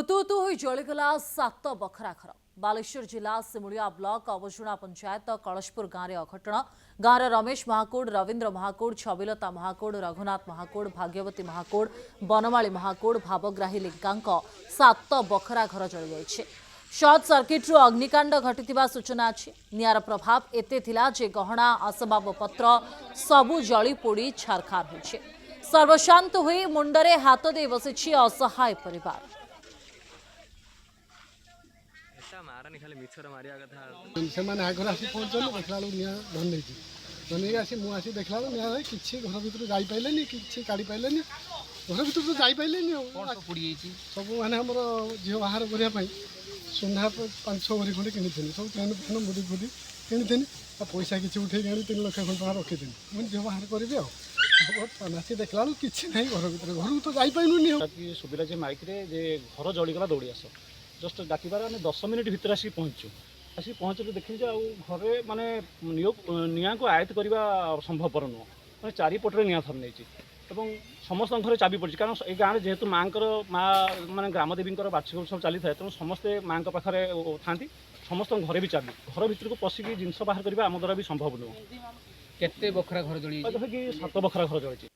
हुतुहुतु होई जलिगला 7 बखरा घर। बालेश्वर जिला सिमुलिया ब्लॉक अवजुणा पंचायत कलशपुर गांव अघटन। गांव रमेश महाकोड़, रवींद्र महाकोड़, छबिलता महाकोड़, रघुनाथ महाकोड़, भाग्यवती महाकोड़, बनमाली महाकोड़, भावग्राही लिंका 7 बखरा घर जली जाइछे। सर्ट सर्किट्रु अग्निकांड घटिथिबा सूचना अछि। नियार प्रभाव एते थिला जे गहना आसबाबपत्र सबु जली पोड़ी छारखार होइछे। सर्वशांत होई मुंडरे हाथ दे बसिछि असहाय परिवार। ସେମାନେ ଆଗରେ ଆସି ପହଞ୍ଚଲେ ଦେଖିଲା ବେଳକୁ ନିଆଁ ଧନେଇଛି ଧନେଇକି ଆସି ମୁଁ ଆସି ଦେଖିଲା ବେଳକୁ ନିଆଁ ଭାଇ କିଛି ଘର ଭିତରୁ ଯାଇପାରିଲେନି କିଛି କାଢ଼ି ପାରିଲେନି ଘର ଭିତରୁ ତ ଯାଇପାରିଲେନି ଆଉ ସବୁ ମାନେ ଆମର ଝିଅ ବାହାର କରିବା ପାଇଁ ସୁନା 5-6 ଭରି ଖଣ୍ଡେ କିଣିଥିଲି ସବୁ ଚେନ୍ ଫେନ୍ ମୁଦି ଫୁଦି କିଣିଥିଲି ତା ପଇସା କିଛି ଉଠେଇକି ଆଣି 3 ଲକ୍ଷ ଖଣ୍ଡେ ଟଙ୍କା ରଖିଥିଲି ମୁଁ ଝିଅ ବାହାର କରିବି ଆଉ ଆସି ଦେଖିଲା ବେଳକୁ କିଛି ନାହିଁ ଘର ଭିତରେ ଘରକୁ ତ ଯାଇପାରିଲୁନି ଆଉ ସୁବିଧା ଯେ ମାଇକ୍ରେ ଯେ ଘର ଜଳିଗଲା ଦୌଡ଼ି ଆସ जस्ट डाकिबार आम 10 मिनिट भर आसिक पहुँचु आसिक पहुँचले देखी जे घरे माने निआ को आयत्त करने संभवपर नुह मैं चारिपटे निआ थर नहीं समस्त घर चाबी पड़ी कारण ये गाँव में जेहेतु माँ माने ग्रामदेवी वार्षिक उत्सव चली था तेणु समस्ते माँ पाखे था समस्त घरे भी चाबी घर भर को पशिकी जिन बाहर करने आम द्वारा भी संभव नुह केते बखरा घर जली 7 बखरा घर जली।